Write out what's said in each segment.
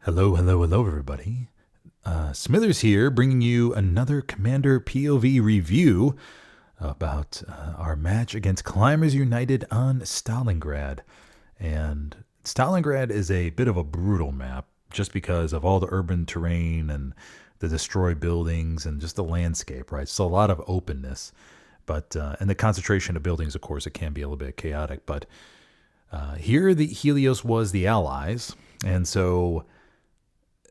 Hello, hello, hello, everybody. Smithers here, bringing you another Commander POV review about our match against Climbers United on Stalingrad. And Stalingrad is a bit of a brutal map just because of all the urban terrain and the destroyed buildings and just the landscape, right? So a lot of openness. But and the concentration of buildings, of course, it can be a little bit chaotic. But here the Helios was the Allies. And so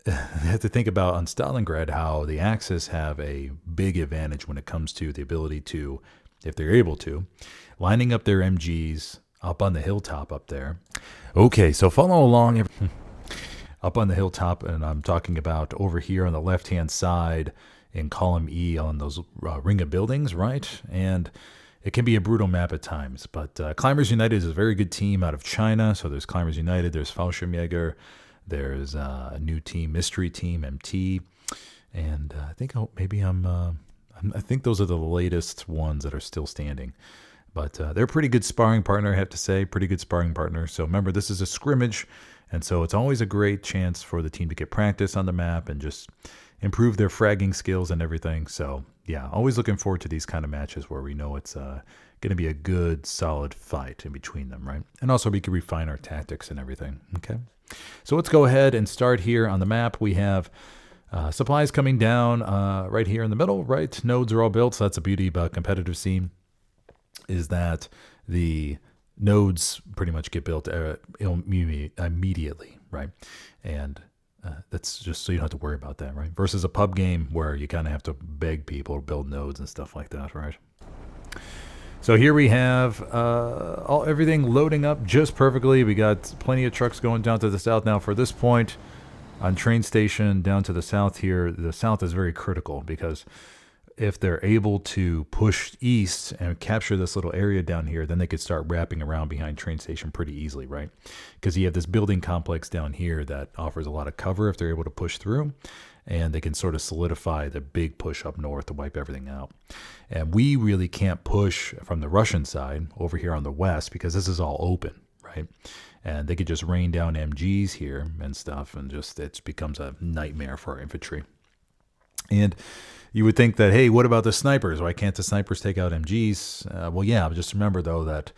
you have to think about on Stalingrad how the Axis have a big advantage when it comes to the ability to, if they're able to, lining up their MGs up on the hilltop up there. Okay, so follow along up on the hilltop, and I'm talking about over here on the left-hand side in column E on those ring of buildings, right? And it can be a brutal map at times, but Climbers United is a very good team out of China. So there's Climbers United, there's Fallschirmjäger, there's a new team, Mystery Team, MT, and I think I think those are the latest ones that are still standing. But they're a pretty good sparring partner, I have to say, pretty good sparring partner. So remember, this is a scrimmage, and so it's always a great chance for the team to get practice on the map and just improve their fragging skills and everything. So yeah, always looking forward to these kind of matches where we know it's going to be a good, solid fight in between them, right? And also we can refine our tactics and everything, okay? So let's go ahead and start here on the map. We have supplies coming down right here in the middle, right? Nodes are all built, so that's the beauty about competitive scene, is that the nodes pretty much get built immediately, right? And that's just so you don't have to worry about that, right? Versus a pub game where you kind of have to beg people to build nodes and stuff like that, right? So here we have everything loading up just perfectly. We got plenty of trucks going down to the south now. For this point on train station down to the south here, the south is very critical because if they're able to push east and capture this little area down here, then they could start wrapping around behind train station pretty easily, right? Because you have this building complex down here that offers a lot of cover if they're able to push through, and they can sort of solidify the big push up north to wipe everything out. And we really can't push from the Russian side over here on the west because this is all open, right? And they could just rain down MGs here and stuff, and just it becomes a nightmare for our infantry. And you would think that, hey, what about the snipers? Why can't the snipers take out MGs? Well, yeah, but just remember, though, that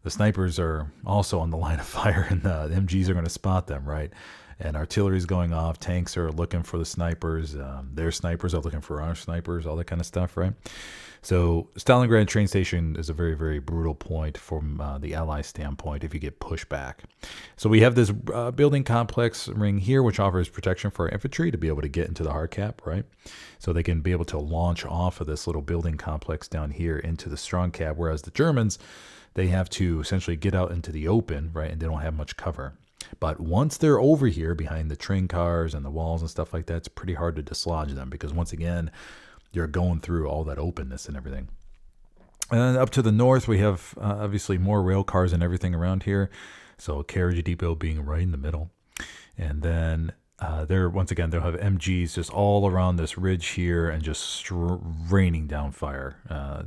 the snipers are also on the line of fire, and the MGs are going to spot them, right? And artillery's going off. Tanks are looking for the snipers. Their snipers are looking for our snipers, all that kind of stuff, right? So Stalingrad train station is a very, very brutal point from the Allies' standpoint if you get pushed back. So we have this building complex ring here, which offers protection for our infantry to be able to get into the hard cap, right? So they can be able to launch off of this little building complex down here into the strong cap, whereas the Germans, they have to essentially get out into the open, right? And they don't have much cover. But once they're over here behind the train cars and the walls and stuff like that, it's pretty hard to dislodge them because once again, you're going through all that openness and everything. And then up to the north, we have obviously more rail cars and everything around here. So carriage depot being right in the middle. And then once again, they'll have MGs just all around this ridge here and just raining down fire,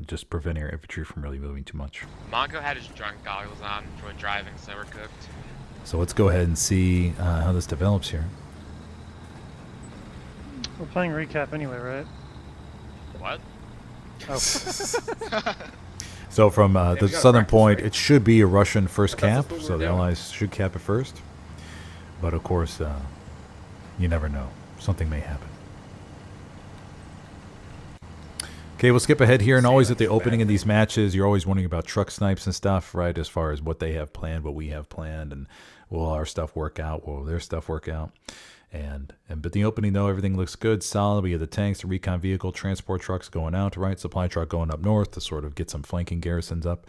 just preventing our infantry from really moving too much. Mongo had his drunk goggles on, enjoyed driving, so we're cooked. So let's go ahead and see how this develops here. We're playing recap anyway, right? What? Oh. So from the southern point, right? It should be a Russian first cap, so the Allies should cap it first. But of course, you never know. Something may happen. Okay, we'll skip ahead here, and always at the opening of these matches, you're always wondering about truck snipes and stuff, right, as far as what they have planned, what we have planned, and will our stuff work out, will their stuff work out? But the opening, though, everything looks good, solid. We have the tanks, the recon vehicle, transport trucks going out, right? Supply truck going up north to sort of get some flanking garrisons up.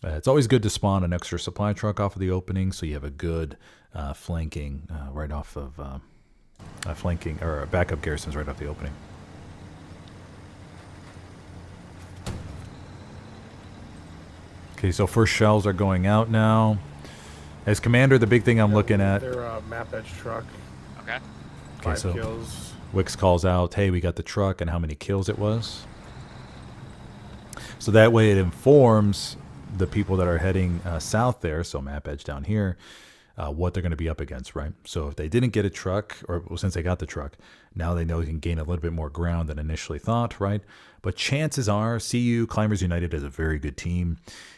It's always good to spawn an extra supply truck off of the opening, so you have a good flanking right off of flanking or backup garrisons right off the opening. Okay, so first shells are going out now. As commander, the big thing I'm looking at. They're map edge truck. Okay. Okay, so kills. Wix calls out, hey, we got the truck and how many kills it was. So that way it informs the people that are heading south there, so map edge down here, what they're going to be up against, right? So if they didn't get a truck, or since they got the truck, now they know they can gain a little bit more ground than initially thought, right? But chances are, CU Climbers United is a very good team,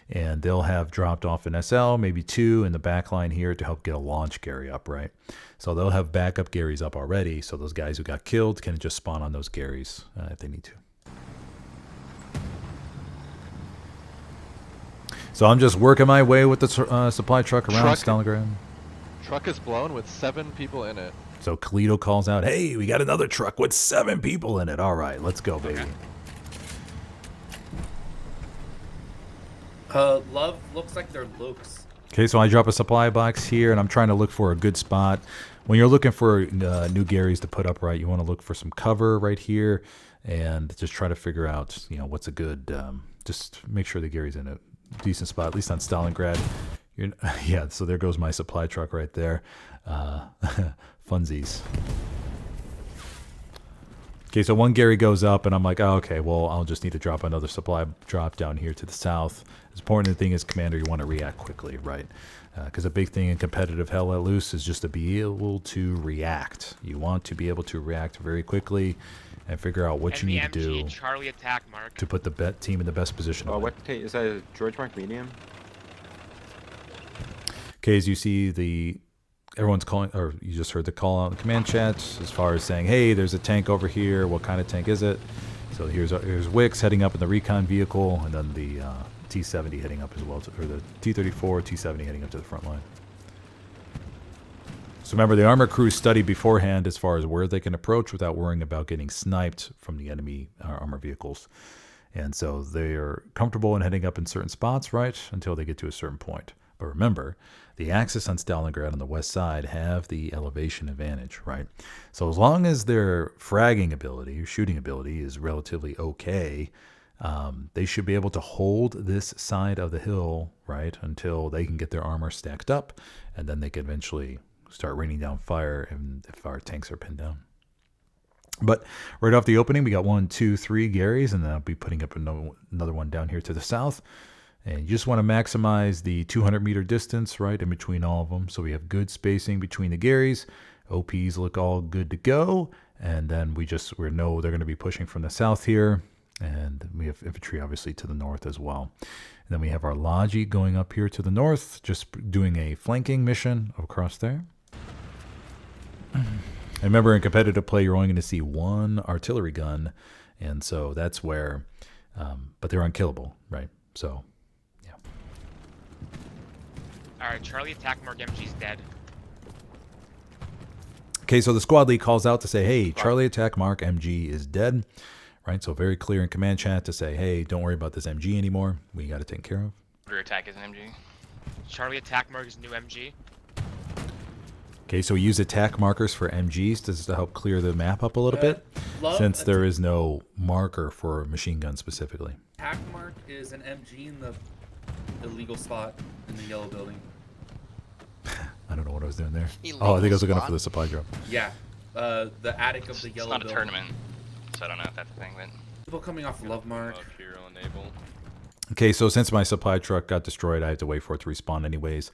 and they'll have dropped off an SL, maybe 2 in the back line here to help get a launch Gary up, right? So they'll have backup Garys up already, so those guys who got killed can just spawn on those Garys if they need to. So I'm just working my way with the supply truck around Stalingrad. Truck is blown with 7 people in it. So Kalito calls out, hey, we got another truck with 7 people in it. All right, let's go, baby. Love looks like they're Luke's. Okay, so I drop a supply box here, and I'm trying to look for a good spot. When you're looking for new Garys to put up, right, you want to look for some cover right here, and just try to figure out, what's a good, just make sure the Gary's in a decent spot, at least on Stalingrad. Yeah, so there goes my supply truck right there. Funsies. Okay, so one Gary goes up, and I'm like, oh, okay, well, I'll just need to drop another supply drop down here to the south. The important thing is, Commander, you want to react quickly, right? Because a big thing in competitive Hell Let Loose is just to be able to react. You want to be able to react very quickly and figure out what you need to do Charlie attack mark to put the team in the best position. What is that? A George Mark medium? Okay, as you see everyone's calling, or you just heard the call out in the command chat as far as saying, hey, there's a tank over here. What kind of tank is it? So here's Wix heading up in the recon vehicle, and then the T-70 heading up as well, or the T-34, T-70 heading up to the front line. So remember, the armor crew studied beforehand as far as where they can approach without worrying about getting sniped from the enemy armor vehicles. And so they are comfortable in heading up in certain spots, right, until they get to a certain point. But remember, the Axis on Stalingrad on the west side have the elevation advantage, right? So as long as their fragging ability, shooting ability, is relatively okay, they should be able to hold this side of the hill, right, until they can get their armor stacked up, and then they can eventually start raining down fire if our tanks are pinned down. But right off the opening, we got 1, 2, 3 Garys, and then I'll be putting up another one down here to the south. And you just want to maximize the 200-meter distance, right, in between all of them. So we have good spacing between the Garys. OPs look all good to go. And then we know they're going to be pushing from the south here. And we have infantry, obviously, to the north as well. And then we have our Logi going up here to the north, just doing a flanking mission across there. And remember, in competitive play, you're only going to see 1 artillery gun. And so that's where, but they're unkillable, right? So... Alright, Charlie attack mark MG's dead. Okay, so the squad lead calls out to say, hey, Charlie attack mark MG is dead. Right, so very clear in command chat to say, hey, don't worry about this MG anymore. We got to take care of. Rear attack is an MG. Charlie attack mark is new MG. Okay, so we use attack markers for MGs to help clear the map up a little bit, since there is no marker for a machine gun specifically. Attack mark is an MG in the illegal spot in the yellow building. I don't know what I was doing there. Illegal I think I was looking up spot? for the supply drop. Yeah, the attic of the yellow It's not a building. tournament, so I don't know if that's a thing, but... People coming off Love Mark. Okay, so since my supply truck got destroyed, I had to wait for it to respawn anyways.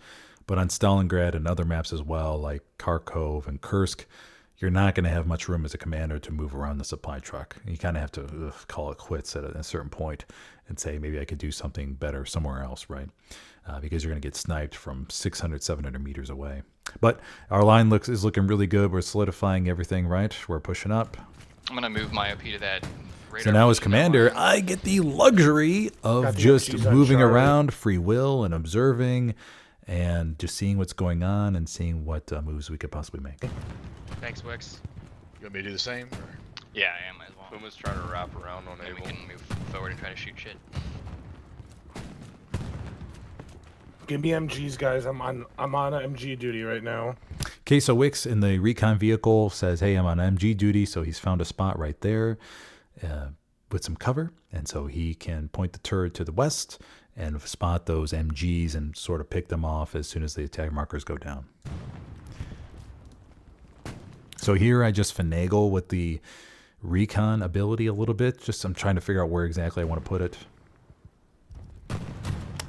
But on Stalingrad and other maps as well, like Kharkov and Kursk, you're not going to have much room as a commander to move around the supply truck. You kind of have to call it quits at a certain point and say, maybe I could do something better somewhere else, right? Because you're going to get sniped from 600, 700 meters away. But our line is looking really good. We're solidifying everything, right? We're pushing up. I'm going to move my OP to that radar. So now as position commander, line. I get the luxury of just moving around, free will, and observing, and just seeing what's going on and seeing what moves we could possibly make. Thanks, Wix. You want me to do the same? Or? Yeah, I am as well. Puma's trying to wrap around on Then we Able. can move forward and try to shoot shit. Give me MGs, guys. I'm on MG duty right now. Okay, so Wix in the recon vehicle says, hey, I'm on MG duty, so he's found a spot right there with some cover, and so he can point the turret to the west and spot those MGs and sort of pick them off as soon as the attack markers go down. So here I just finagle with the recon ability a little bit. I'm trying to figure out where exactly I want to put it.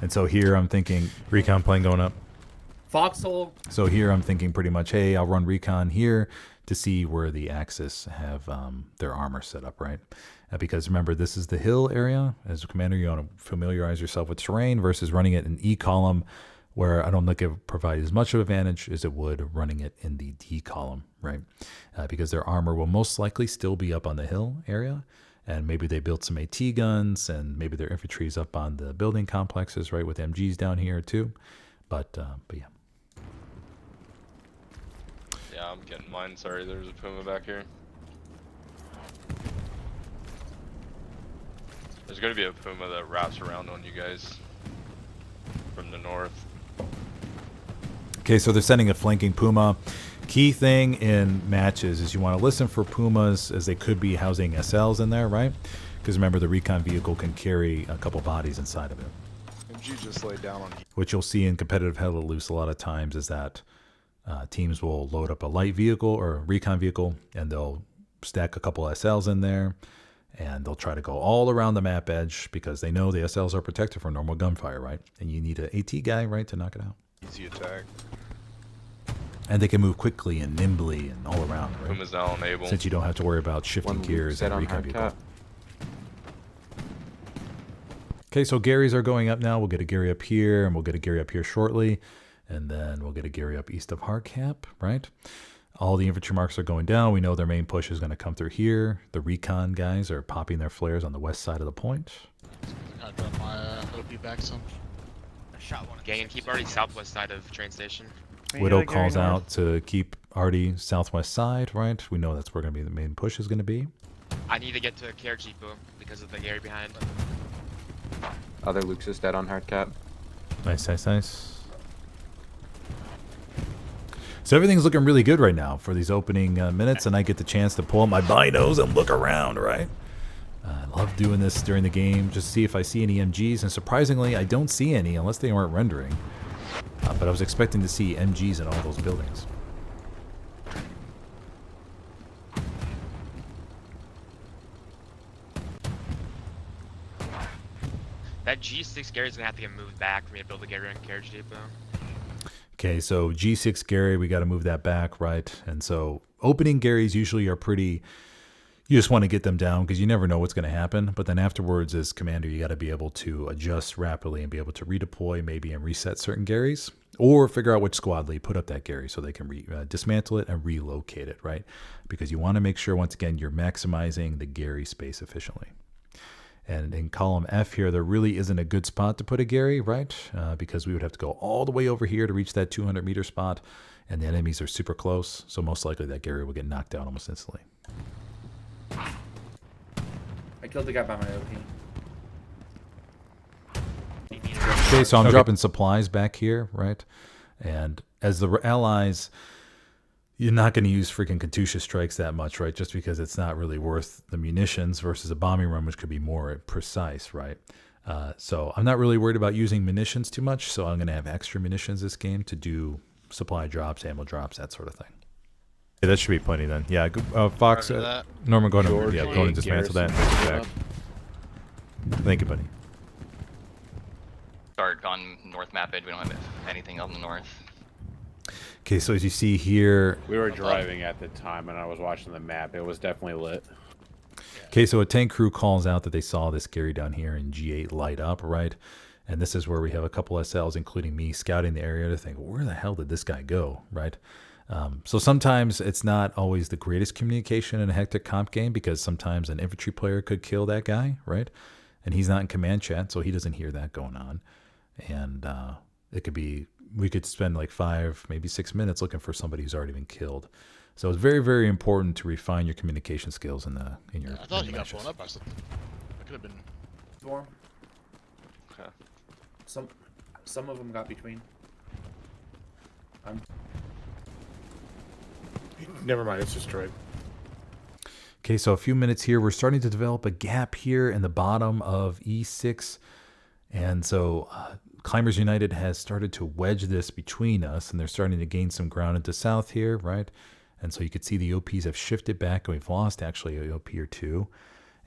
And so here I'm thinking recon plane going up. Foxhole. So here I'm thinking pretty much, hey, I'll run recon here to see where the Axis have their armor set up, right? Because remember, this is the hill area. As a commander, you want to familiarize yourself with terrain versus running it in E column, where I don't think it would provide as much of advantage as it would running it in the D column, right? Because their armor will most likely still be up on the hill area, and maybe they built some AT guns, and maybe their infantry is up on the building complexes, right, with MGs down here too. But yeah. Yeah, I'm getting mine. Sorry, there's a Puma back here. There's gonna be a Puma that wraps around on you guys from the north. Okay, so they're sending a flanking Puma. Key thing in matches is you want to listen for Pumas, as they could be housing SLs in there, right? Because remember, the recon vehicle can carry a couple bodies inside of it. MG just laid down on. What you'll see in competitive Helios a lot of times is that teams will load up a light vehicle or a recon vehicle, and they'll stack a couple SLs in there, and they'll try to go all around the map edge because they know the SLs are protected from normal gunfire, right? And you need an AT guy, right, to knock it out. Easy attack. And they can move quickly and nimbly and all around, right? Puma's now enabled. Since you don't have to worry about shifting One gears set and on recon hard vehicle. cap. Okay, so Garys are going up now. We'll get a Gary up here, and we'll get a Gary up here shortly. And then we'll get a Gary up east of Hardcap, right? All the infantry marks are going down. We know their main push is going to come through here. The recon guys are popping their flares on the west side of the point. I dropped my OP back some. Gang, keep already southwest side of train station. We Widow got Gary calls North. out to keep Artie southwest side, right? We know that's where going to be the main push is going to be. I need to get to Karajipu because of the Gary behind. Other Luke's is dead on hard cap. Nice, nice, nice. So everything's looking really good right now for these opening minutes, and I get the chance to pull up my binos and look around, right? I love doing this during the game, just to see if I see any MGs, and surprisingly, I don't see any unless they weren't rendering. But I was expecting to see MGs in all those buildings. That G6 Gary's gonna have to get moved back for me to build a Gary and carriage depot. Okay, so G6 Gary, we got to move that back, right? And so opening Garys usually are pretty, you just want to get them down because you never know what's going to happen. But then afterwards, as commander, you got to be able to adjust rapidly and be able to redeploy maybe and reset certain Garys, or figure out which squad lead put up that Gary so they can dismantle it and relocate it, right? Because you want to make sure, once again, you're maximizing the Gary space efficiently. And in column F here, there really isn't a good spot to put a Gary, right? Because we would have to go all the way over here to reach that 200-meter spot, and the enemies are super close, so most likely that Gary will get knocked down almost instantly. I killed the guy by my OP. Okay, so I'm dropping supplies back here, right? And as the allies, you're not going to use freaking Katusha strikes that much, right? Just because it's not really worth the munitions versus a bombing run, which could be more precise, right? So I'm not really worried about using munitions too much, so I'm going to have extra munitions this game to do supply drops, ammo drops, that sort of thing. Yeah, that should be plenty then. Yeah, Fox, Norman, go ahead and, go and dismantle that. Back. Thank you, buddy. Start on north map edge. We don't have anything on the north. Okay, so as you see here, We were driving at the time, and I was watching the map. It was definitely lit. okay, so a tank crew calls out that they saw this Gary down here in G8 light up, right? And this is where we have a couple SLs, including me, scouting the area to think, where the hell did this guy go, right? So sometimes it's not always the greatest communication in a hectic comp game, because sometimes an infantry player could kill that guy, right? And he's not in command chat, so he doesn't hear that going on. And it could be, we could spend like 5, maybe 6 minutes looking for somebody who's already been killed. So it's very, very important to refine your communication skills in your. I thought in you your got matches. blown up by something. That could have been. Storm. Okay. Some of them got between. Never mind, it's destroyed. Okay, so a few minutes here. We're starting to develop a gap here in the bottom of E6. And so Climbers United has started to wedge this between us, and they're starting to gain some ground into south here, right? And so you can see the OPs have shifted back, and we've lost actually an OP or two.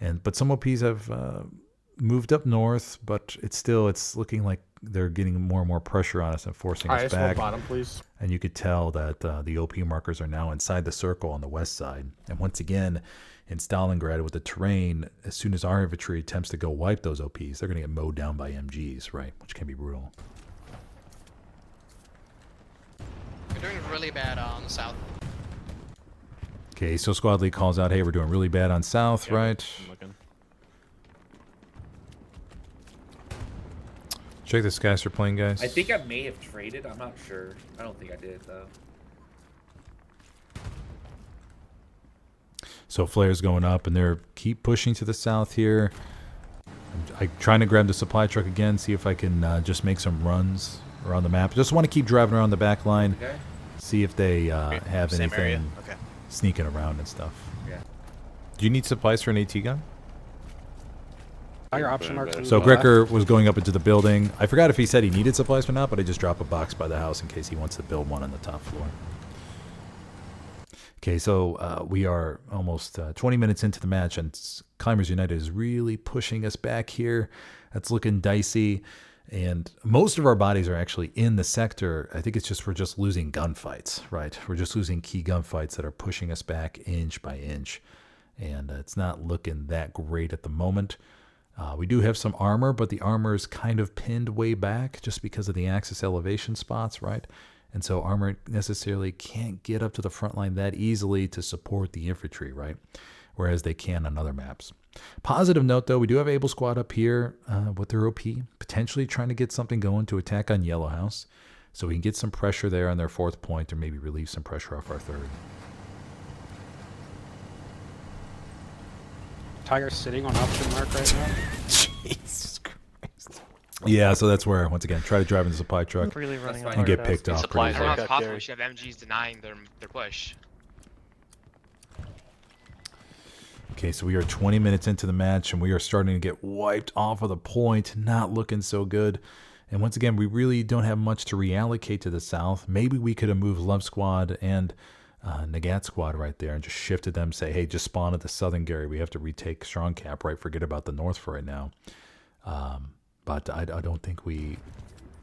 But some OPs have moved up north, but it's looking like they're getting more and more pressure on us and forcing us IS back. bottom, please. And you could tell that the OP markers are now inside the circle on the west side. And once again, in Stalingrad with the terrain, as soon as our infantry attempts to go wipe those OPs, they're going to get mowed down by MGs, right? Which can be brutal. We're doing really bad on the south. Okay, so Squad League calls out, hey, we're doing really bad on south, Yeah, right? I'm looking. Check the skies for playing, guys. I think I may have traded. I'm not sure. I don't think I did though. So flares going up, and they're keep pushing to the south here. I'm trying to grab the supply truck again, see if I can just make some runs around the map. Just want to keep driving around the back line, Okay. see if they have Same area? anything Okay. sneaking around and stuff. Yeah. Do you need supplies for an AT gun? Your option marks. So Grecker was going up into the building. I forgot if he said he needed supplies or not, but I just dropped a box by the house in case he wants to build one on the top floor. Okay, so we are almost 20 minutes into the match, and Climbers United is really pushing us back here. That's looking dicey, and most of our bodies are actually in the sector. I think it's just we're just losing gunfights, right? We're just losing key gunfights that are pushing us back inch by inch, and it's not looking that great at the moment. We do have some armor, but the armor is kind of pinned way back just because of the axis elevation spots, right? And so armor necessarily can't get up to the front line that easily to support the infantry, right? Whereas they can on other maps. Positive note, though, we do have Able Squad up here with their OP, potentially trying to get something going to attack on Yellow House. So we can get some pressure there on their fourth point or maybe relieve some pressure off our third. Tiger's sitting on option mark right now. Jesus Christ. Yeah, so that's where, once again, try to drive in the supply truck Really running fine. on and get hard picked ass. off Supplies pretty I are don't easily. know if it's possible. Gary. We should have MGs denying their push. Okay, so we are 20 minutes into the match, and we are starting to get wiped off of the point. Not looking so good. And once again, we really don't have much to reallocate to the south. Maybe we could have moved Love Squad and Nagat Squad right there and just shifted them, say, hey, just spawn at the southern Gary. We have to retake Strong Cap, right? Forget about the north for right now. But I don't think we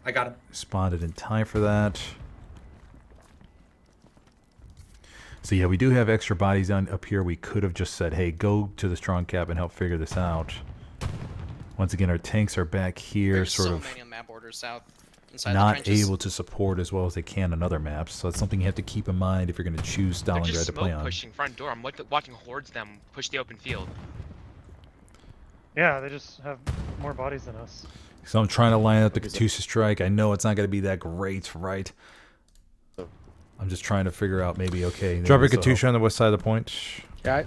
I got him. spawned it in time for that. So yeah, we do have extra bodies down up here. We could have just said, hey, go to the Strong Cap and help figure this out. Once again, our tanks are back here, There's sort so of many on map orders south. Inside the not trenches. able to support as well as they can on other maps. So it's something you have to keep in mind if you're going to choose They're Stalingrad just to play smoke on. pushing front door. I'm watching hordes of them push the open field. Yeah, they just have more bodies than us. So I'm trying to line up the Katusha strike. I know it's not going to be that great, right? I'm just trying to figure out maybe, okay. Drop a Katusha on the west side of the point. Yeah.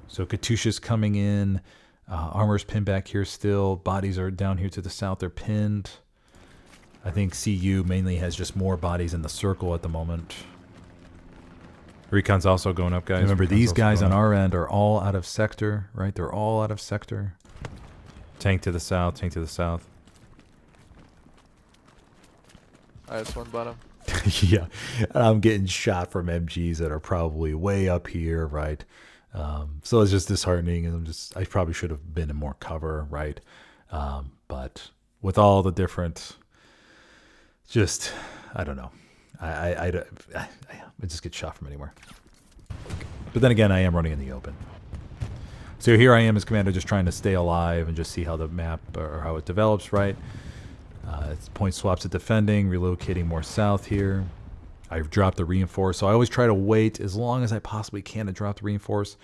So Katusha's coming in. Armor's pinned back here still. Bodies are down here to the south. They're pinned. I think CU mainly has just more bodies in the circle at the moment. Recon's also going up, guys. Remember, these guys on our end are all out of sector, right? They're all out of sector. Tank to the south, tank to the south. That's one bottom. Yeah, I'm getting shot from MGs that are probably way up here, right? So it's just disheartening, and I probably should have been in more cover, right? But with all the different, just I don't know, I just get shot from anywhere. But then again, I am running in the open. So here I am as commander, just trying to stay alive and just see how the map or how it develops, right? It's point swaps at defending, relocating more south here. I've dropped the reinforce, so I always try to wait as long as I possibly can to drop the reinforce.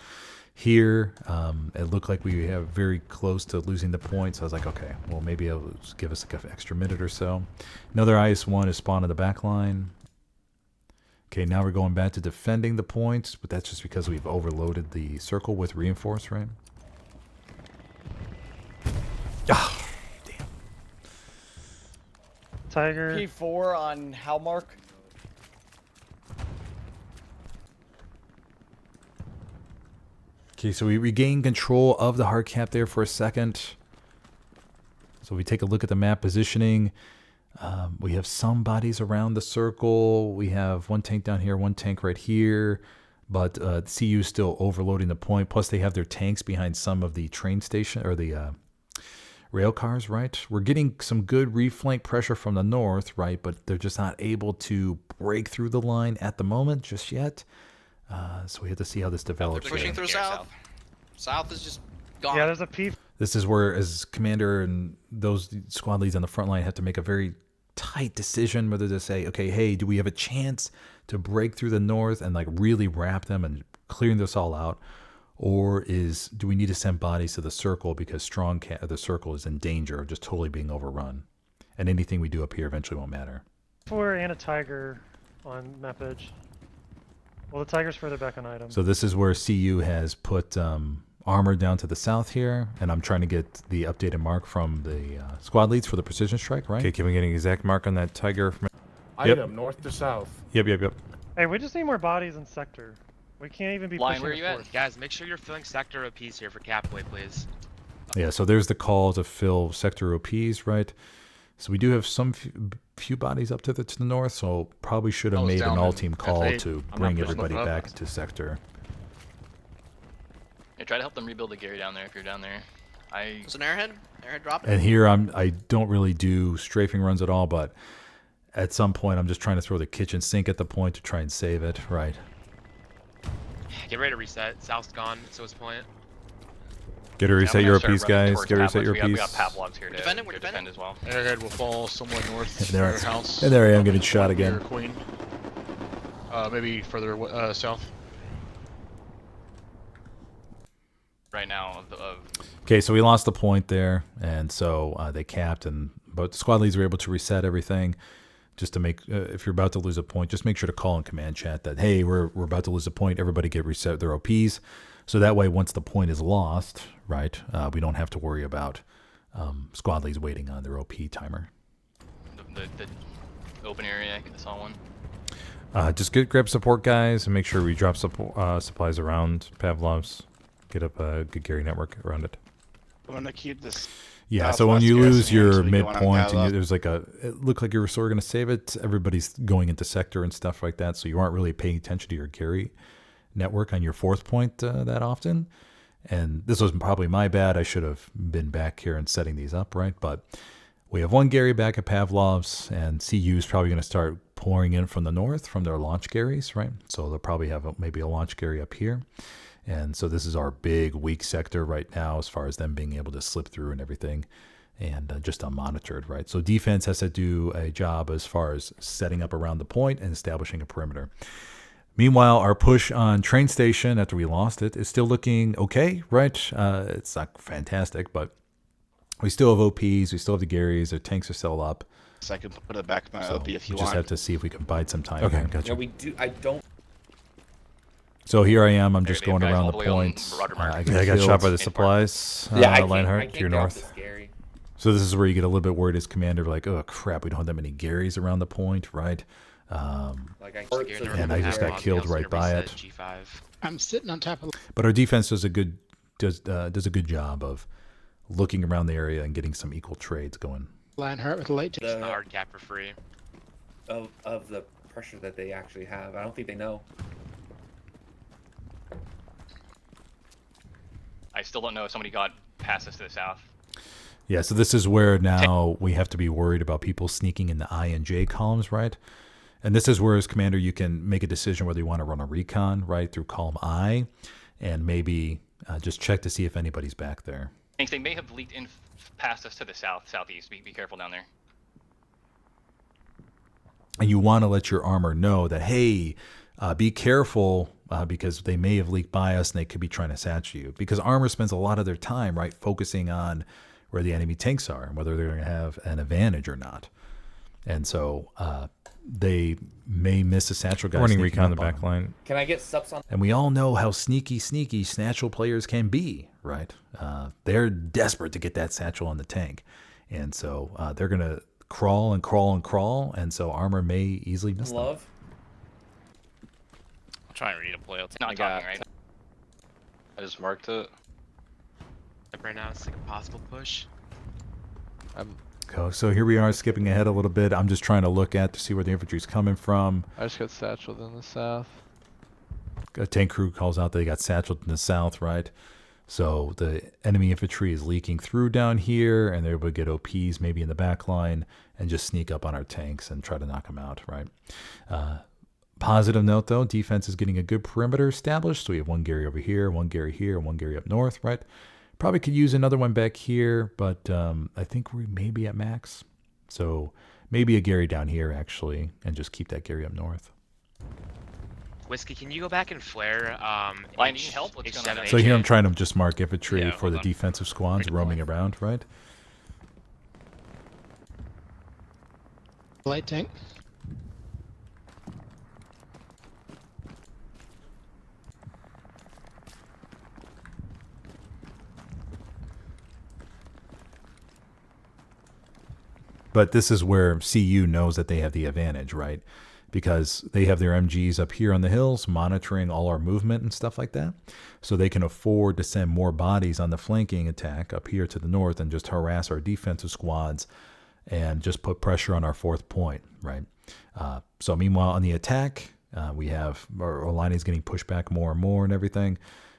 Here, it looked like we have very close to losing the point, so I was like, okay, well, maybe it'll just give us like an extra minute or so. Another IS-1 is spawned in the back line. Okay, now we're going back to defending the points, but that's just because we've overloaded the circle with reinforce, right? Ah, damn. Tiger. P4 on Halmark. Okay, so we regain control of the hard cap there for a second. So we take a look at the map positioning. We have some bodies around the circle. We have one tank down here, one tank right here. But CU is still overloading the point. Plus, they have their tanks behind some of the train station or the rail cars, right? We're getting some good reflank pressure from the north, right? But they're just not able to break through the line at the moment just yet. So we have to see how this develops. They're pushing here. through south. South is just gone. Yeah, there's a P. This is where, as commander and those squad leads on the front line have to make a very tight decision whether to say, okay, hey, do we have a chance to break through the north and like really wrap them and clearing this all out? Or do we need to send bodies to the circle because the circle is in danger of just totally being overrun? And anything we do up here eventually won't matter. 4 and a tiger on map edge. Well, the tiger's further back on item. So this is where CU has put armor down to the south here, and I'm trying to get the updated mark from the squad leads for the precision strike, right? Okay, can we get an exact mark on that tiger? Item, north to south. Yep. Hey, we just need more bodies in sector. We can't even be Lion, pushing where it you at? forward. Guys, make sure you're filling sector OPs here for Capway, please. Yeah, so there's the call to fill sector OPs, right? So we do have some few bodies up to the north, so probably should have made an all-team call to bring everybody back to sector. Yeah, try to help them rebuild the Gary down there if you're down there. There's an airhead. Airhead dropping. And here I don't really do strafing runs at all, but at some point I'm just trying to throw the kitchen sink at the point to try and save it, right? Get ready to reset. South's gone, so is point. Get a reset your piece, guys. Towards Get a reset Pavlov's. your We piece. got Pavlov's here to Defend it, we're go defending. defend as well. Airhead will fall somewhere north And there, of our house. and there I am getting shot again. Near Queen. Maybe further south. Right now, Okay, so we lost the point there, and so they capped, but the squad leads were able to reset everything. Just to make, if you're about to lose a point, just make sure to call in command chat that, hey, we're about to lose a point. Everybody get reset their OPs. So that way, once the point is lost, right, we don't have to worry about squad leads waiting on their OP timer. the open area, I saw one. Just grab support guys and make sure we drop supplies around Pavlov's. Get up a good Gary network around it. I'm gonna keep this. Yeah, so when you lose your midpoint and there's like it looked like you were sort of going to save it, everybody's going into sector and stuff like that, so you aren't really paying attention to your Gary network on your fourth point that often. And this was probably my bad. I should have been back here and setting these up, right? But we have one Gary back at Pavlov's, and CU is probably going to start pouring in from the north from their launch Garys, right? So they'll probably have maybe a launch Gary up here. And so this is our big weak sector right now as far as them being able to slip through and everything, and just unmonitored, right? So defense has to do a job as far as setting up around the point and establishing a perimeter. Meanwhile, our push on train station after we lost it is still looking okay, right? It's not fantastic, but we still have OPs, we still have the Garys, our tanks are still up. So I can put it back in my OP if you we want. just have to see if we can bide some time. Okay, Gotcha. Yeah, we do. I don't. So here I am. I'm just going guys around all the the way on point. Roger I got shot by the supplies. Lionheart, to your north. So this is where you get a little bit worried as commander, like, oh crap, we don't have that many Garys around the point, right? And I just got killed right by it. I'm sitting on top of. But our defense does a good job of looking around the area and getting some equal trades going. Lionheart with a light. The hard cap for free. Of the pressure that they actually have, I don't think they know. I still don't know if somebody got past us to the south. Yeah, so this is where now we have to be worried about people sneaking in the I and J columns, right? And this is where, as commander, you can make a decision whether you want to run a recon, right, through column I, and maybe just check to see if anybody's back there. They may have leaked in past us to the southeast. Be careful down there. And you want to let your armor know that, hey, be careful because they may have leaked by us and they could be trying to satch you. Because armor spends a lot of their time, right, focusing on where the enemy tanks are and whether they're going to have an advantage or not. And so they may miss a satchel guy. Running recon on the back line. Can I get subs on? And we all know how sneaky satchel players can be, right? They're desperate to get that satchel on the tank. And so they're going to crawl and crawl and crawl. And so armor may easily miss them. I'll try and read a play. Not talking, right? I just marked it. Right now, it's like a possible push. So here we are, skipping ahead a little bit. I'm just trying to look at to see where the infantry's coming from. I just got satcheled in the south. A tank crew calls out that they got satcheled in the south, right? So the enemy infantry is leaking through down here, and they're able to get OPs maybe in the back line and just sneak up on our tanks and try to knock them out, right? Positive note, though, defense is getting a good perimeter established. So we have one Gary over here, one Gary here, and one Gary up north, right? Probably could use another one back here, but I think we may be at max. So maybe a Gary down here, actually, and just keep that Gary up north. Whiskey, can you go back and flare? Lion, you can help. What's going on? So here I'm trying to just mark infantry Yeah, for the hold on. defensive squads roaming around, right? Light tank. But this is where CU knows that they have the advantage, right? Because they have their MGs up here on the hills monitoring all our movement and stuff like that. So they can afford to send more bodies on the flanking attack up here to the north and just harass our defensive squads and just put pressure on our fourth point, right? So meanwhile, on the attack, we have our line is getting pushed back more and more and everything.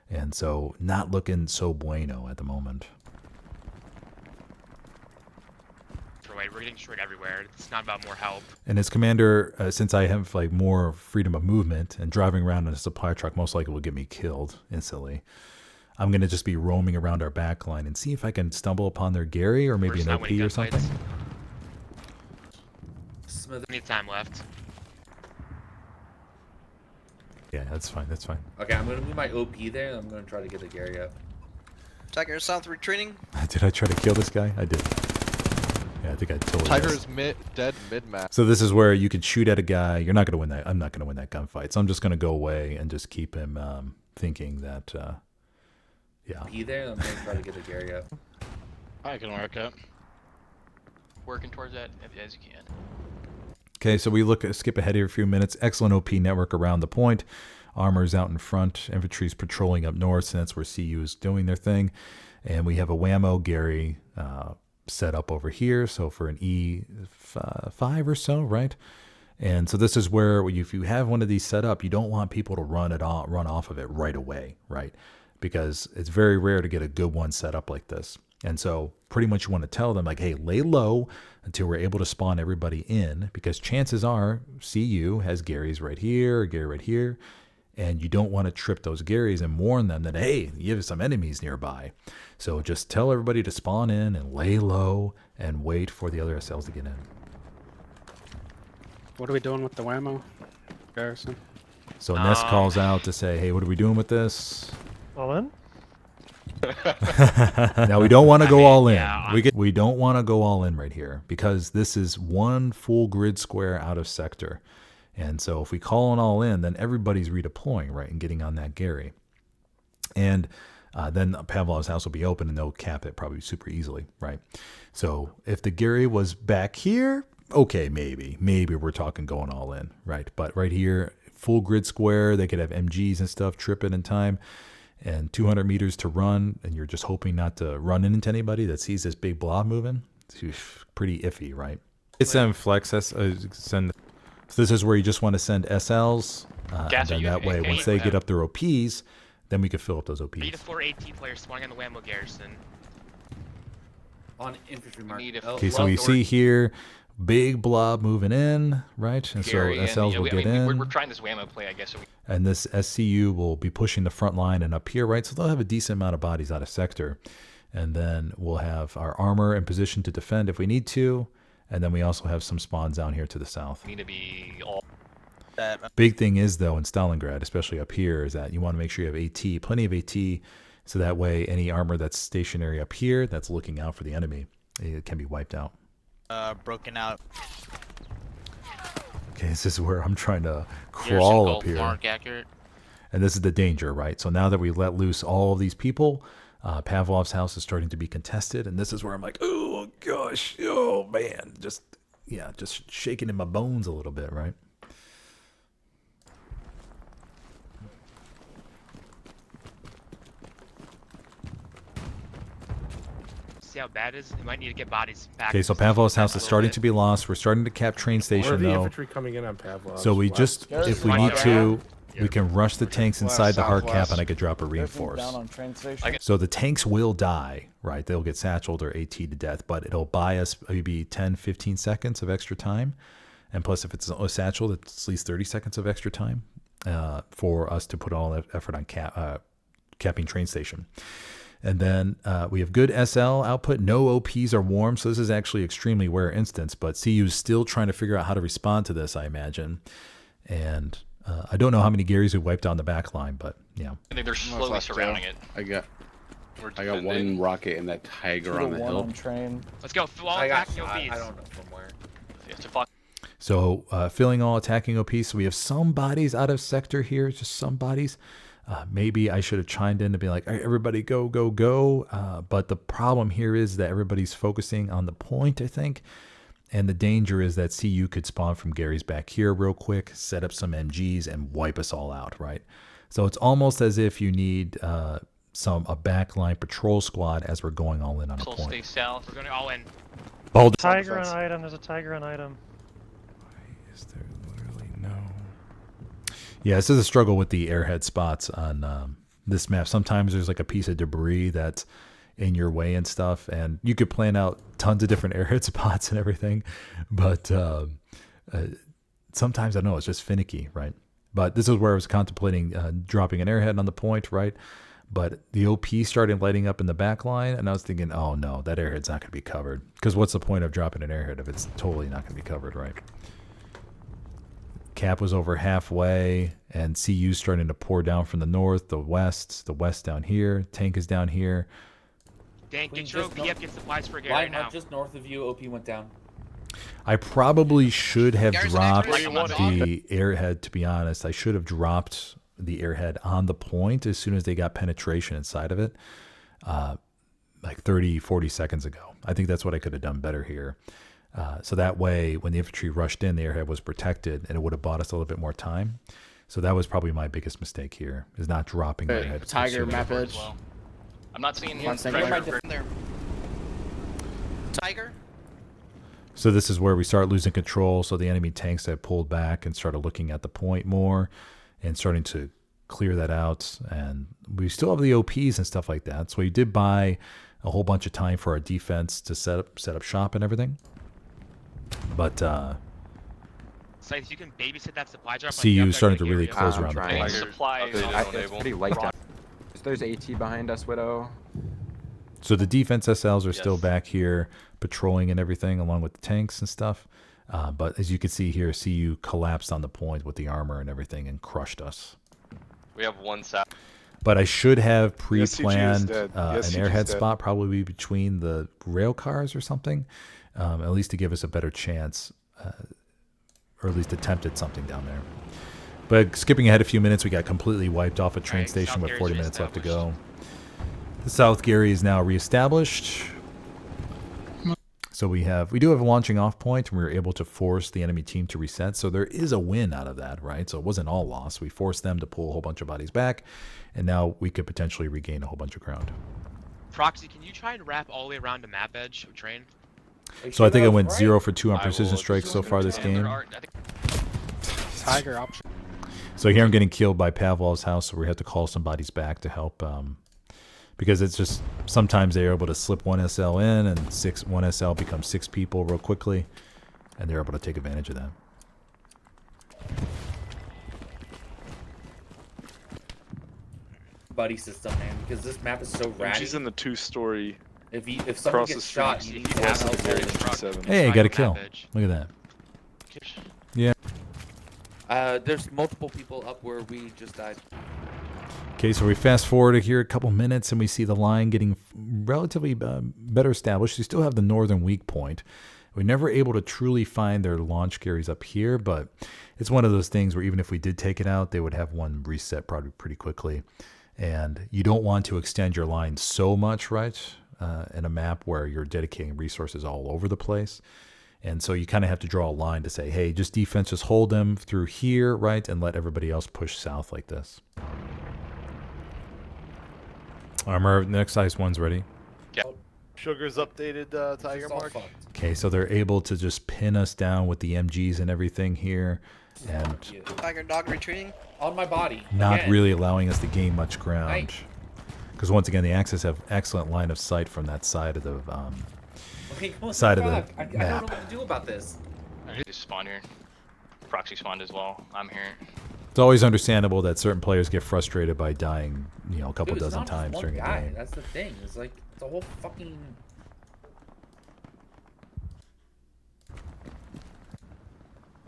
And so not looking so bueno at the moment. We're getting destroyed everywhere. It's not about more help. And as commander, since I have like more freedom of movement and driving around in a supply truck most likely will get me killed instantly, I'm going to just be roaming around our back line and see if I can stumble upon their Gary or maybe an OP or something. Need time left. Yeah, that's fine. That's fine. Okay, I'm gonna move my OP there. And I'm gonna try to get the Gary up. Tiger south retreating. Did I try to kill this guy? I did. Yeah, I think I totally Tiger's missed. dead mid-map. So this is where you can shoot at a guy. You're not going to win that. I'm not going to win that gunfight. So I'm just going to go away and just keep him thinking that, yeah. OP there. I'm gonna try to get the Gary up. I can work up. Working towards that as you can. Okay, so we skip ahead here a few minutes. Excellent OP network around the point. Armor's out in front. Infantry's patrolling up north, so that's where CU is doing their thing. And we have a whammo Gary set up over here, so for an E5 or so, right? And so this is where if you have one of these set up, you don't want people to run off of it right away, right? Because it's very rare to get a good one set up like this. And so pretty much you want to tell them like, hey, lay low until we're able to spawn everybody in, because chances are CU has Garys right here or Gary right here, and you don't want to trip those Garys and warn them that, hey, you have some enemies nearby. So just tell everybody to spawn in and lay low and wait for the other SLs to get in. What are we doing with the whammo, Garrison? So Ness calls out to say, hey, what are we doing with this? All in? Now we don't want to go all in. yeah, We don't want to go all in right here because this is one full grid square out of sector. And so if we call an all in, then everybody's redeploying, right, and getting on that Gary. And then Pavlov's house will be open and they'll cap it probably super easily, right? So if the Gary was back here, okay, maybe we're talking going all in, right? But right here, full grid square, they could have MGs and stuff, trip it in time, and 200 meters to run, and you're just hoping not to run into anybody that sees this big blob moving. It's pretty iffy, right? It's flex send. So this is where you just want to send SLs, and then that way, once they get up their OPs, then we can fill up those OPs. We need a 4 AT players spawning on the whammo Garrison. On infantry mark. Okay, so we see here, big blob moving in, right? And Gary, so SLs will get in. We're trying this whammo play, I guess. So And this SCU will be pushing the front line and up here, right? So they'll have a decent amount of bodies out of sector. And then we'll have our armor in position to defend if we need to. And then we also have some spawns down here to the south. we need to be all. Big thing is, though, in Stalingrad, especially up here, is that you want to make sure you have AT, plenty of AT, so that way any armor that's stationary up here that's looking out for the enemy, it can be wiped out. Broken out. Okay, this is where I'm trying to crawl up here. Mark accurate. And this is the danger, right? So now that we let loose all of these people, Pavlov's house is starting to be contested. And this is where I'm like, oh, gosh, oh, man. Just shaking in my bones a little bit, right? See how bad it is? We might need to get bodies back. Okay, so Pavlov's house is starting to be lost. We're starting to cap train Where are station, the though. infantry coming in on Pavlov? So we just, if we need to, we can rush the tanks inside the hard cap, southwest. and I could drop a reinforce. So the tanks will die, right? They'll get satcheled or AT to death, but it'll buy us maybe 10, 15 seconds of extra time. And plus, if it's a satchel, it's at least 30 seconds of extra time for us to put all that effort on capping train station. And then we have good SL output. No OPs are warm, so this is actually extremely rare instance. But CU is still trying to figure out how to respond to this, I imagine. And I don't know how many Garys we wiped on the back line, but yeah. I think they're slowly surrounding it. I got one rocket in that Tiger on the hill. Let's go. All attacking OPs. I don't know from where. So filling all attacking OPs. So we have some bodies out of sector here, just some bodies. Maybe I should have chimed in to be like, all right, everybody go, go, go. But the problem here is that everybody's focusing on the point, I think. And the danger is that CU could spawn from Gary's back here real quick, set up some MGs, and wipe us all out, right? So it's almost as if you need a backline patrol squad as we're going all in on a point. Stay south. We're going all in. Tiger on item. There's a tiger on item. Is there literally no... Yeah, this is a struggle with the airhead spots on this map. Sometimes there's like a piece of debris that's in your way and stuff, and you could plan out tons of different airhead spots and everything, but sometimes, I don't know, it's just finicky, right? But this is where I was contemplating dropping an airhead on the point, right? But the OP started lighting up in the back line, and I was thinking, oh no, that airhead's not going to be covered. Because what's the point of dropping an airhead if it's totally not going to be covered, right? Cap was over halfway, and CU's starting to pour down from the north, the west down here. Tank is down here. Dan, get your OP up, get supplies for Gary right now. Just north of you, OP went down. I probably should have Garrison, dropped actually, the airhead, to be honest. I should have dropped the airhead on the point as soon as they got penetration inside of it, like 30, 40 seconds ago. I think that's what I could have done better here. So that way, when the infantry rushed in, the airhead was protected, and it would have bought us a little bit more time. So that was probably my biggest mistake here, is not dropping the airhead. Tiger map edge. Well. I'm not seeing him. There. Tiger. So this is where we start losing control. So the enemy tanks have pulled back and started looking at the point more and starting to clear that out. And we still have the OPs and stuff like that. So we did buy a whole bunch of time for our defense to set up shop and everything. But Scythe, you can babysit that supply drop. CU starting to really close around the trying. point. Supplies. It's pretty light down. There's AT behind us, Widow. So the defense SLs are still back here patrolling and everything along with the tanks and stuff. But as you can see here, CU collapsed on the point with the armor and everything and crushed us. We have one sap. But I should have pre-planned dead. an airhead spot, probably between the rail cars or something, at least to give us a better chance, or at least attempted something down there. But skipping ahead a few minutes, we got completely wiped off a train station with 40 minutes left to go. The South Gary is now reestablished. So we do have a launching off point, and we were able to force the enemy team to reset. So there is a win out of that, right? So it wasn't all lost. We forced them to pull a whole bunch of bodies back, and now we could potentially regain a whole bunch of ground. Proxy, can you try and wrap all the way around to map edge of train? So I think I went 0 for 2 on precision strikes so far this game. Tiger option. So here I'm getting killed by Pavlov's house, so we have to call some bodies back to help. Because it's just, sometimes they're able to slip one SL in, and one SL becomes 6 people real quickly, and they're able to take advantage of that. Buddy system, man, because this map is so ratty. She's in the 2-story. If someone gets shot, you need to have help. Hey, I got a kill. Look at that. Yeah. There's multiple people up where we just died. Okay, so we fast forward here a couple minutes, and we see the line getting relatively better established. You still have the northern weak point. We're never able to truly find their launch carries up here, but it's one of those things where even if we did take it out, they would have one reset probably pretty quickly. And you don't want to extend your line so much, right, in a map where you're dedicating resources all over the place. And so you kind of have to draw a line to say, hey, just defense, just hold them through here, right, and let everybody else push south like this. Armor, next size one's ready. Yeah. Sugar's updated Tiger It's all Mark. fucked. Okay, so they're able to just pin us down with the MGs and everything here, and Tiger dog retreating. On my body. not Again. really allowing us to gain much ground. Right. Because once again, the Axis have excellent line of sight from that side of the Like, what side of the fuck? I don't know map. what to do about this. I just spawn here. Proxy spawned as well. I'm here. It's always understandable that certain players get frustrated by dying, you know, a couple Dude, it's dozen not just times one during a guy. game. That's the thing. It's like it's a whole fucking.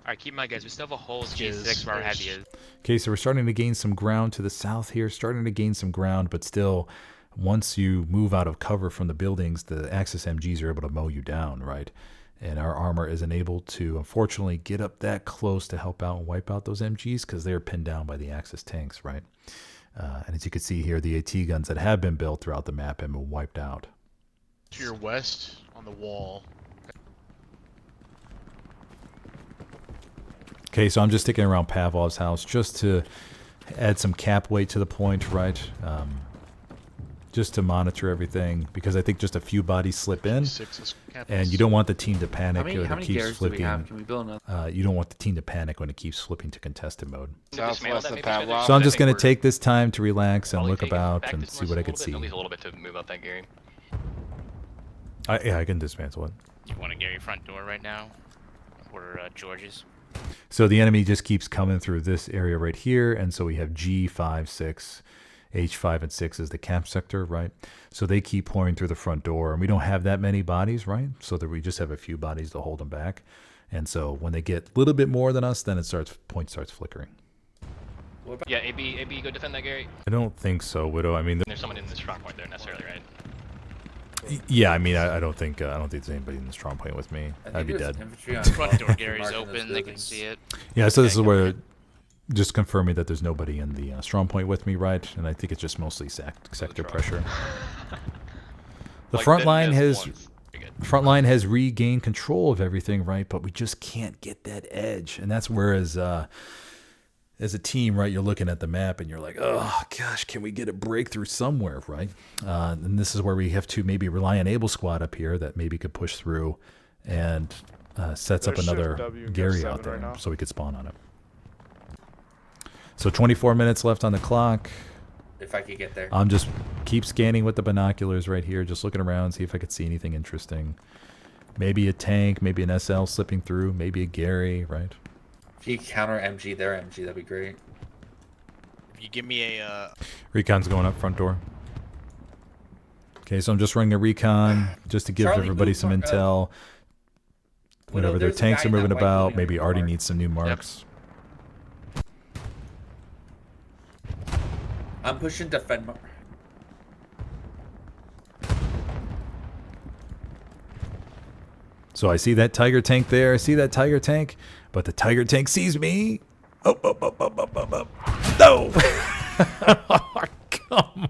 Alright, keep in mind, guys, we still have a whole G6 where our heavy is. Okay, so we're starting to gain some ground to the south here, starting to gain some ground, but still, once you move out of cover from the buildings, the Axis MGs are able to mow you down, right? And our armor isn't able to, unfortunately, get up that close to help out and wipe out those MGs because they're pinned down by the Axis tanks, right? And as you can see here, the AT guns that have been built throughout the map have been wiped out. To your west on the wall. Okay, so I'm just sticking around Pavlov's house just to add some cap weight to the point, right? Just to monitor everything, because I think just a few bodies slip in, and you don't want the team to panic when it keeps flipping. Can we build another? You don't want the team to panic when it keeps flipping to contested mode. Southwest of So Pavlov. I'm just going to take this time to relax and Probably look take it about back and this see much what I a can little bit, see. At least a little bit to move up that Gary. Yeah, I can dismantle it. You want a Gary front door right now? Or George's? So the enemy just keeps coming through this area right here, and so we have G5, 6, H5, and 6 is the camp sector, right? So they keep pouring through the front door, and we don't have that many bodies, right? So that we just have a few bodies to hold them back. And so when they get a little bit more than us, then point starts flickering. Yeah, AB, go defend that Gary. I don't think so, Widow. I mean, There's someone in this strong point there necessarily, right? yeah, I mean, I don't think there's anybody in the strong point with me. I'd be dead. Front door Gary's open, they can see it. Yeah, so this is where just confirming that there's nobody in the strong point with me, right? And I think it's just mostly sector pressure. The front line has regained control of everything, right? But we just can't get that edge, and that's where as a team, right, you're looking at the map and you're like, oh gosh, can we get a breakthrough somewhere, right? And this is where we have to maybe rely on Able Squad up here that maybe could push through and sets up another Gary out there so we could spawn on it. So 24 minutes left on the clock. If I could get there. I'm just keep scanning with the binoculars right here, just looking around, see if I could see anything interesting. Maybe a tank, maybe an SL slipping through, maybe a Gary, right? If you counter MG their MG, that'd be great. If you give me a Recon's going up front door. Okay, so I'm just running a recon just to give Charlie, everybody move some for- intel. Whenever their there's a tanks guy are in that moving white about, building maybe on Artie your needs some new marks. I'm pushing defend. So I see that Tiger tank there. I see that Tiger tank, but the Tiger tank sees me. Oh, no! Come on.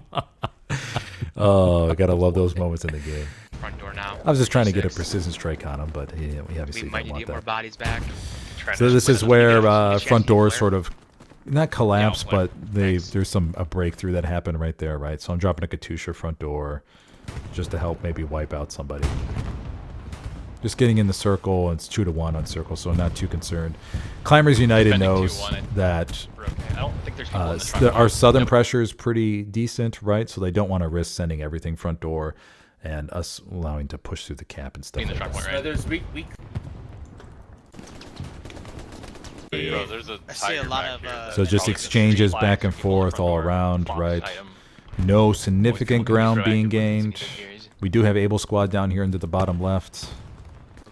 Oh, I gotta love those moments in the game. Front door now. I was just trying to get a precision strike on him, but we obviously We might don't need to want get more that. bodies back. So this is where front doors sort of not collapse, but there's a breakthrough that happened right there, right? So I'm dropping a Katusha front door just to help maybe wipe out somebody. Just getting in the circle, and it's 2-1 on circle, so I'm not too concerned. Climbers United knows that I don't think there's people in the front our southern pressure is pretty decent, right? So they don't want to risk sending everything front door and us allowing to push through the cap and stuff like that. There's weak. Bro, there's a I see a lot of So just exchanges back and forth all around, right? No significant ground being gained. We do have Able Squad down here into the bottom left.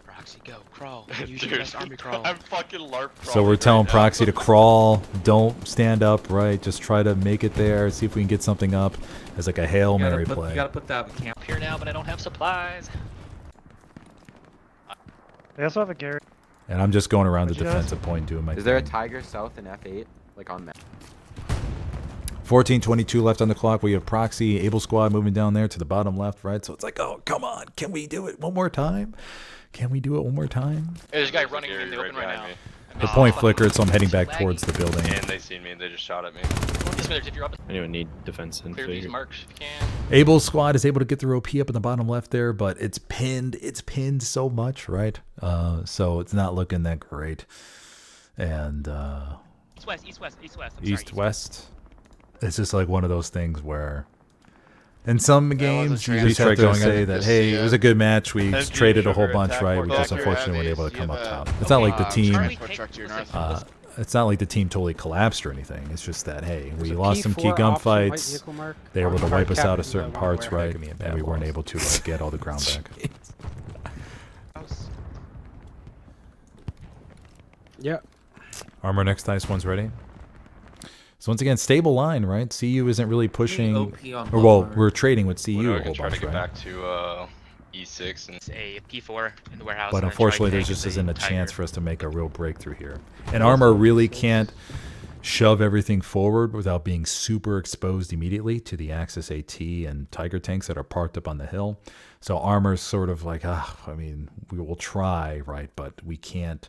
Proxy, go, crawl. Use Dude, your best army crawl. I'm fucking LARP So we're telling Proxy to crawl, don't stand up, right? Just try to make it there, see if we can get something up as like a Hail Mary play. You gotta put that camp here now, but I don't have supplies. They also have a Gary. And I'm just going around the What'd you guys- defensive point doing my Is there a thing. Tiger south in F8, like on map? 14:22 left on the clock. We have Proxy, Able Squad moving down there to the bottom left, right? So it's like, oh, come on. Can we do it one more time? Can we do it one more time? There's a guy running in the open right now. The point flickered, so I'm heading back towards the building. And they seen me. They just shot at me. Smithers, if you're up, Anyone need defense clear these marks if you can. Abel's squad is able to get their OP up in the bottom left there, but it's pinned. It's pinned so much, right? So it's not looking that great. And East west. It's just like one of those things where, in some games, you trade. just have to Going say in. that, hey, it was a good match. We SG traded a whole sugar bunch, attack right? or We just back unfortunately weren't heavy, able to come you up have top. It's not like the team. Transport It's not like the team totally collapsed or anything. It's just that, hey, we lost some key gunfights. They were able to wipe us out of certain parts, right? And we weren't able to get all the ground back. Yep. Armor next dice one's ready. So once again, stable line, right? CU isn't really pushing. OP on Or well, Walmart. we're trading with CU Well, a I can whole try to bunch, get right? back to E6 and It's a P4 in the warehouse. But and then unfortunately, try there to just take isn't a the chance Tiger. for us to make a real breakthrough here. And Armor really can't shove everything forward without being super exposed immediately to the Axis AT and Tiger tanks that are parked up on the hill. So Armor's sort of like, I mean, we will try, right? But we can't.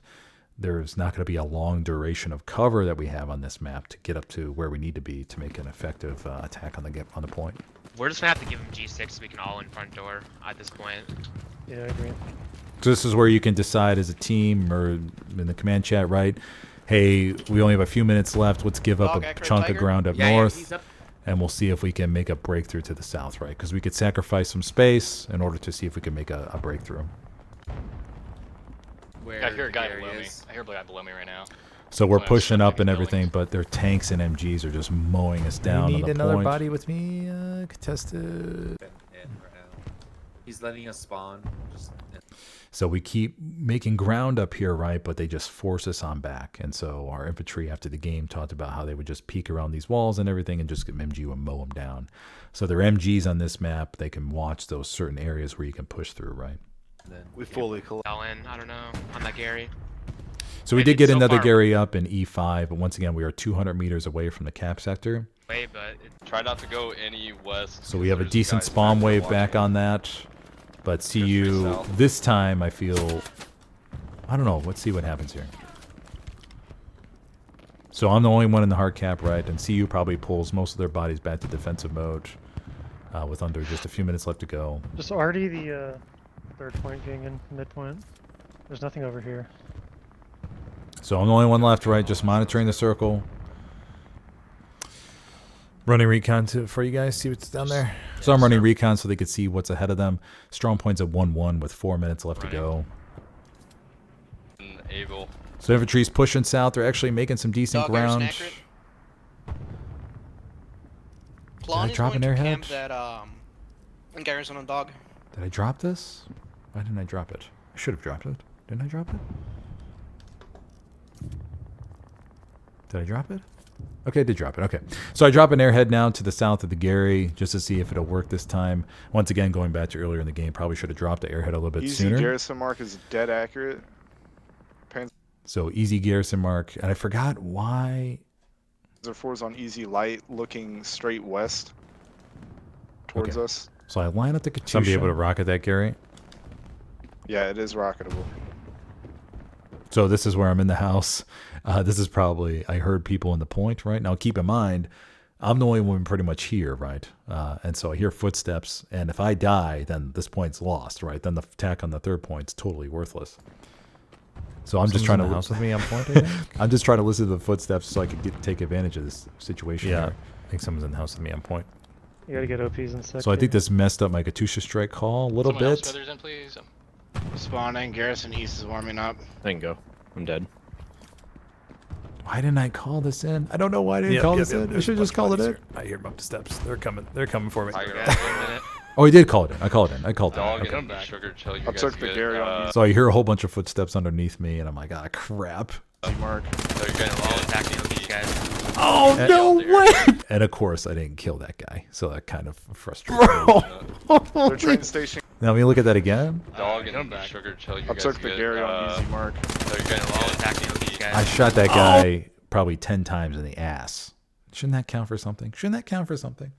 There's not going to be a long duration of cover that we have on this map to get up to where we need to be to make an effective attack on the point. We're just gonna have to give him G6 so we can all in front door at this point. Yeah, I agree. So this is where you can decide as a team or in the command chat, right? Hey, we only have a few minutes left. Let's give up Dog, a Echo, chunk Tiger? of ground up Yeah, north, he's up. and we'll see if we can make a breakthrough to the south, right? Because we could sacrifice some space in order to see if we can make a breakthrough. Where I hear a guy Gary below me. is. I hear a guy below me right now. So we're Someone pushing stepped up in and the everything, buildings. but their tanks and MGs are just mowing us down on the point. body with me, contested. He's letting us spawn. Just, So we keep making ground up here, right? But they just force us on back. And so our infantry after the game talked about how they would just peek around these walls and everything and just get MG and mow them down. So their MGs on this map, they can watch those certain areas where you can push through, right? then We fully collapsed. All in, I don't know, on that Gary. So we Wait, did get so another far- Gary up in E5, but once again, we are 200 meters away from the cap sector. Way, but try not to go any west. So we have a There's decent guys spawn back there wave back watching. on that. But free CU, south. this time I feel, I don't know, let's see what happens here. So I'm the only one in the hard cap, right? And CU probably pulls most of their bodies back to defensive mode with under just a few minutes left to go. Just already the third point getting in midpoint. There's nothing over here. So I'm the only one left, right? Just monitoring the circle. Running recon for you guys, see what's down there. So I'm running recon so they could see what's ahead of them. Strong points at 1-1 with 4 minutes left to go. And Able. So infantry's pushing south. They're actually making some decent Dog, Garrison ground. accurate? I Plon is drop going an to airhead? camp that in Garrison on Dog. Did I drop this? Why didn't I drop it? I should have dropped it. Didn't I drop it? Did I drop it? Okay, I did drop it. Okay. So I drop an airhead now to the south of the Gary just to see if it'll work this time. Once again, going back to earlier in the game, probably should have dropped the airhead a little bit Easy sooner. Garrison mark is dead accurate. So easy Garrison mark. And I forgot why. Panzer 4's on easy light looking straight west towards Okay. us. So I line up the Katusha. Some be able to rocket that, Gary. Yeah, it is rocketable. So this is where I'm in the house. This is probably, I heard people in the point, right? Now keep in mind, I'm the only one pretty much here, right? And so I hear footsteps, and if I die, then this point's lost, right? Then the attack on the third point's totally worthless. So I'm just trying to house with me on point. I think. I'm just trying to listen to the footsteps so I can take advantage of this situation. Yeah, here. I think someone's in the house with me on point. You gotta get OPs in sector. So I think this messed up my Katusha strike call a little Someone else, bit. Smithers in, please. Spawning. Garrison East is warming up. I can go. I'm dead. Why didn't I call this in? I don't know why I didn't call this in. I should have just called it in. I hear them up the steps. They're coming. They're coming for me. Tiger. Oh, he did call it in. I called it in. I called it in. Dog Okay. and sugar till you I guys took the get, Gary on So I hear a whole bunch of footsteps underneath me, and I'm like, ah, crap. Easy mark. So you're getting All all attacking OP guys. Oh, And- no Yeah. way! And of course, I didn't kill that guy, so that kind of frustrated me. Their train station. Now, let me look at that again. dog and sugar till you I guys took the get, Gary on easy mark. So you're getting All all attacking OP guys. I shot that guy probably 10 times in the ass. Shouldn't that count for something? Shouldn't that count for something?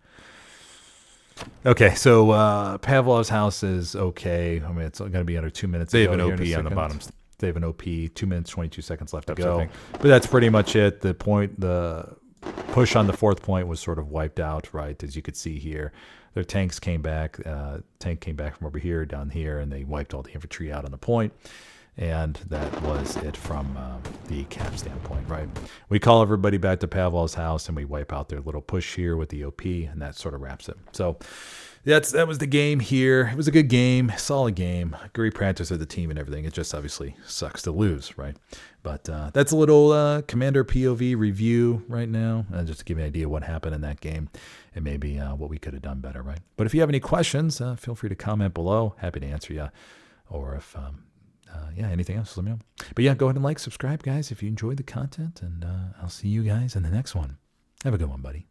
Okay, so Pavlov's house is okay. I mean, it's going to be under 2 minutes. They have to an go here in OP a on the second. bottom They have an OP, 2 minutes, 22 seconds left to Steps, I go. think. But that's pretty much it. The push on the 4th point was sort of wiped out, right? As you could see here. Their tanks came back. Tank came back from over here, down here, and they wiped all the infantry out on the point. And that was it from the cap standpoint, right? We call everybody back to Pavlov's house, and we wipe out their little push here with the OP, and that sort of wraps it. So that was the game here. It was a good game, solid game. Great practice of the team and everything. It just obviously sucks to lose, right? But that's a little Commander POV review right now, just to give you an idea of what happened in that game and maybe what we could have done better, right? But if you have any questions, feel free to comment below. Happy to answer you. Or if anything else, let me know. But yeah, go ahead and like, subscribe, guys, if you enjoyed the content, and I'll see you guys in the next one. Have a good one, buddy.